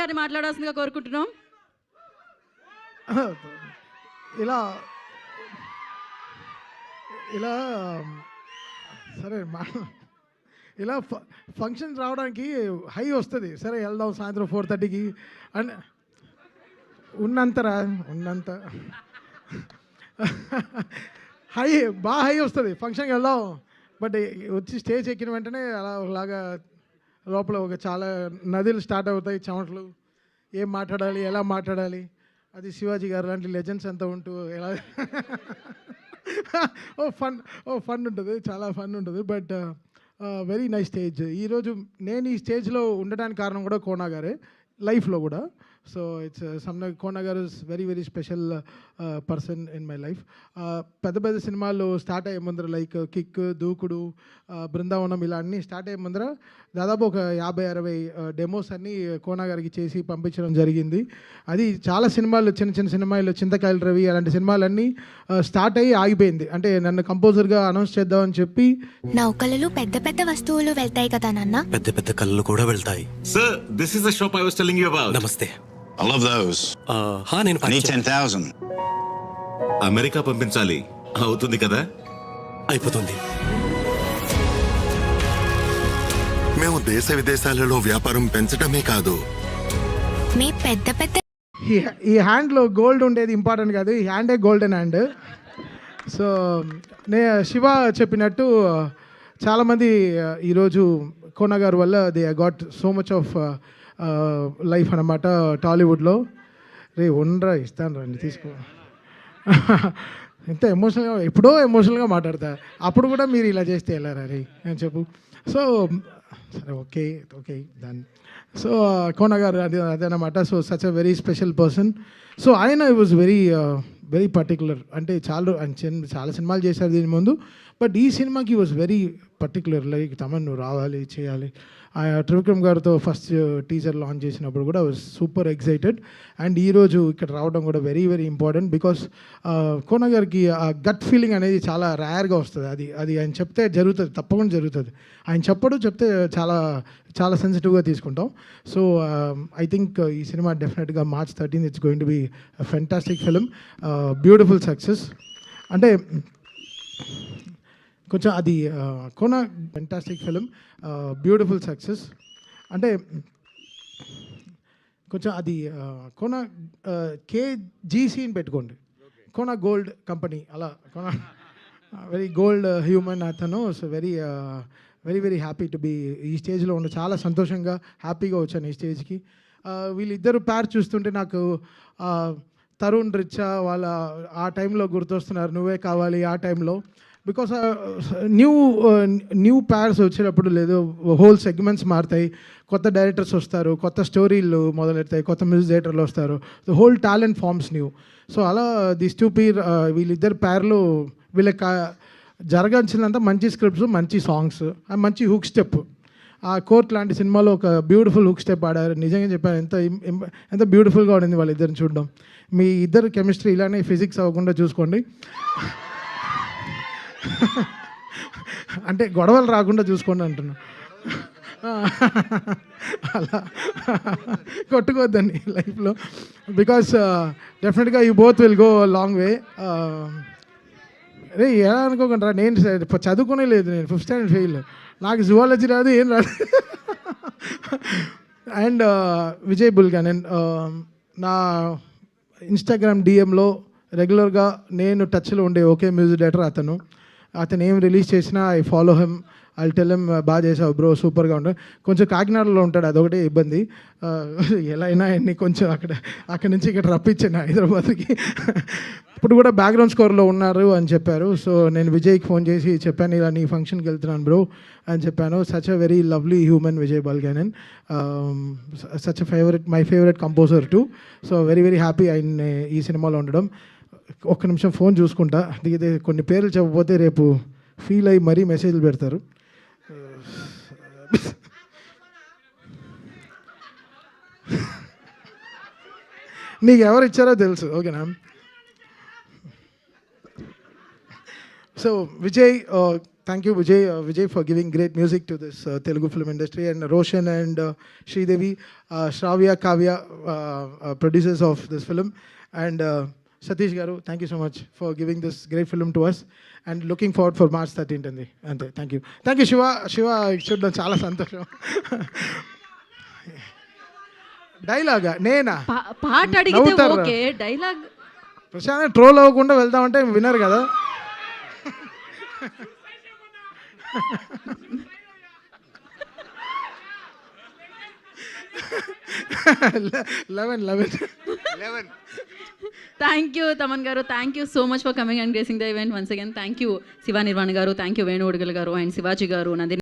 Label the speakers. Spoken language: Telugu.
Speaker 1: గారిని మాట్లాడాల్సిందిగా కోరుకుంటున్నాం.
Speaker 2: ఇలా ఇలా సరే ఇలా ఫంక్షన్ రావడానికి హై వస్తుంది. సరే వెళ్దాం సాయంత్రం 4:30కి అని ఉన్నంత హై బాగా హై వస్తుంది. ఫంక్షన్కి వెళ్దాం, బట్ వచ్చి స్టేజ్ ఎక్కిన వెంటనే అలాగా లోపల ఒక చాలా నదులు స్టార్ట్ అవుతాయి, చెమటలు, ఏం మాట్లాడాలి, ఎలా మాట్లాడాలి, అది శివాజీ గారు లాంటి లెజెండ్స్ అంతా ఉంటూ ఎలా ఫన్ ఉంటుంది, చాలా ఫన్ ఉంటుంది. But very nice stage. ఈరోజు నేను ఈ స్టేజ్లో ఉండడానికి కారణం కూడా కోనా గారే, లైఫ్లో కూడా. సో ఇట్స్ కోనా గారు is very very special person in my life. పెద్ద పెద్ద సినిమాలు స్టార్ట్ అయ్యే ముందర లైక్ కిక్, దూకుడు, బృందావనం ఇలా అన్నీ స్టార్ట్ అయ్యే ముందర దాదాపు ఒక 50-60 డెమోస్ అన్నీ కోనా గారికి చేసి పంపించడం జరిగింది. అది చాలా సినిమాలు, చిన్న చిన్న సినిమాలు, చింతకాయల రవి అలాంటి సినిమాలన్నీ స్టార్ట్ అయ్యి ఆగిపోయింది. అంటే నన్ను కంపోజర్గా అనౌన్స్ చేద్దామని చెప్పి,
Speaker 3: నౌకలలో పెద్ద పెద్ద వస్తువులు వెళ్తాయి కదా నాన్న,
Speaker 4: పెద్ద పెద్ద కళ్ళు కూడా వెళ్తాయి.
Speaker 5: Sir, this is the shop I was telling you about.
Speaker 4: నమస్తే.
Speaker 6: I love those.
Speaker 4: నేను
Speaker 6: I need 10,000.
Speaker 5: అమెరికా పంపించాలి, అవుతుంది కదా?
Speaker 4: అయిపోతుంది.
Speaker 7: మేము దేశ విదేశాలలో వ్యాపారం పెంచడమే కాదు,
Speaker 3: మీ పెద్ద పెద్ద
Speaker 2: ఈ హ్యాండ్లో గోల్డ్ ఉండేది ఇంపార్టెంట్ కాదు, ఈ హ్యాండే గోల్డెన్ హ్యాండ్. సో శివ చెప్పినట్టు చాలామంది ఈరోజు కోనా గారు వల్ల they got so much of life అన్నమాట టాలీవుడ్లో. ఉండరా ఇస్తాను రండి తీసుకో. ఎంత ఎమోషనల్గా, ఎప్పుడో ఎమోషనల్గా మాట్లాడతా, అప్పుడు కూడా మీరు ఇలా చేస్తే వెళ్ళారా రే అని చెప్పు. సో సరే ఓకే ఓకే దాన్ని. సో కోనా గారు అదనమాట. So such a very special person. So ఆయన వాజ్ వెరీ పర్టికులర్. అంటే చాలా సినిమాలు చేశారు దీని ముందు, బట్ ఈ సినిమాకి was very particular. Like Thaman నువ్వు రావాలి, చేయాలి. త్రివిక్రమ్ గారితో ఫస్ట్ టీజర్ లాంచ్ చేసినప్పుడు కూడా వాజ్ సూపర్ ఎక్సైటెడ్. అండ్ ఈరోజు ఇక్కడ రావడం కూడా very very important, because Kona గారికి ఆ గట్ ఫీలింగ్ అనేది చాలా రేర్గా వస్తుంది. అది ఆయన చెప్తే జరుగుతుంది, తప్పకుండా జరుగుతుంది. ఆయన చెప్తే చాలా చాలా సెన్సిటివ్గా తీసుకుంటాం. సో ఐ థింక్ ఈ సినిమా డెఫినెట్గా March 13 it's going to be fantastic film, beautiful success. అంటే కొంచెం అది Kona fantastic film, beautiful success. అంటే కొంచెం అది కోనా KGCని పెట్టుకోండి, కోనా గోల్డ్ కంపెనీ, అలా కోనా వెరీ గోల్డ్ హ్యూమన్ అతను. So very very happy to be ఈ స్టేజ్లో ఉండి, చాలా సంతోషంగా హ్యాపీగా వచ్చాను ఈ స్టేజ్కి. వీళ్ళిద్దరు పేరు చూస్తుంటే నాకు తరుణ్ రిచా వాళ్ళ ఆ టైంలో గుర్తొస్తున్నారు, నువ్వే కావాలి ఆ టైంలో. బికాస్ న్యూ ప్యార్స్ వచ్చేటప్పుడు లేదు, హోల్ సెగ్మెంట్స్ మారుతాయి, కొత్త డైరెక్టర్స్ వస్తారు, కొత్త స్టోరీలు మొదలెడతాయి, కొత్త మ్యూజిక్ డైరెక్టర్లు వస్తారు, the whole talent forms new. So అలా దిస్ టూ పీర్ వీళ్ళిద్దరు ప్యార్లు వీళ్ళకి జరగాల్సినంత మంచి స్క్రిప్ట్స్, మంచి సాంగ్స్, మంచి హుక్ స్టెప్. ఆ కోర్ట్ లాంటి సినిమాలో ఒక బ్యూటిఫుల్ హుక్ స్టెప్ ఆడారు. నిజంగా చెప్పాను, ఎంత బ్యూటిఫుల్గా ఉండింది వాళ్ళిద్దరిని చూడడం. మీ ఇద్దరు కెమిస్ట్రీ ఇలానే ఫిజిక్స్ అవ్వకుండా చూసుకోండి, అంటే గొడవలు రాకుండా చూసుకోండి అంటున్నా. అలా కొట్టుకోవద్దండి లైఫ్లో, బికాస్ డెఫినెట్గా you both will go long way. రే ఎలా అనుకోకుండా, నేను చదువుకునే లేదు, నేను 5th స్టాండర్డ్ ఫెయిల్, నాకు జువాలజీ రాదు, ఏం రాదు. అండ్ విజయ్ బుల్గానెన్ నా ఇన్స్టాగ్రామ్ డిఎంలో రెగ్యులర్గా నేను టచ్లో ఉండే ఒకే మ్యూజిక్ డైరెక్టర్ అతను ఏం రిలీజ్ చేసినా I follow him, I tell him బాగా చేసావు బ్రో, సూపర్గా ఉంటాడు. కొంచెం కాకినాడలో ఉంటాడు, అదొకటే ఇబ్బంది. ఎలా అయినా అన్ని కొంచెం అక్కడి నుంచి ఇక్కడ రప్పించాను హైదరాబాద్కి. ఇప్పుడు కూడా బ్యాక్గ్రౌండ్ స్కోర్లో ఉన్నారు అని చెప్పారు. సో నేను విజయ్కి ఫోన్ చేసి చెప్పాను, ఇలా నీ ఫంక్షన్కి వెళ్తున్నాను బ్రో అని చెప్పాను. Such a very lovely human Vijay బల్గానన్, such my favourite composer to. So very very happy ఆయన ఈ సినిమాలో ఉండడం. ఒక్క నిమిషం ఫోన్ చూసుకుంటా, దిగితే కొన్ని పేర్లు చెప్పకపోతే రేపు ఫీల్ అయ్యి మరీ మెసేజ్లు పెడతారు. నీకు ఎవరు ఇచ్చారో తెలుసు, ఓకేనా? So Vijay, thank you Vijay for giving great music to this Telugu film industry, and Roshan and Sridevi, Shravya, Kavya, producers of this film, and Satish Garu, thank you so much for giving this great film to us, and looking forward for March 13th అండి అంతే. థ్యాంక్ యూ శివ చూడడం చాలా సంతోషం. డైలాగా నేనా
Speaker 1: పాట అడిగితే
Speaker 2: నవ్వుతారా?
Speaker 1: ఓకే, డైలాగ్
Speaker 2: ప్రశాంత్ ట్రోల్ అవ్వకుండా వెళ్దామంటే వినరు కదా. 11.
Speaker 1: థ్యాంక్ యూ తమన్ గారు, thank you so much for coming and gracing the event once again. Thank you Shiva Nirvan గారు, థ్యాంక్ యూ వేణు ఉడగల్ గారు అండ్ శివాజీ గారు, నందిని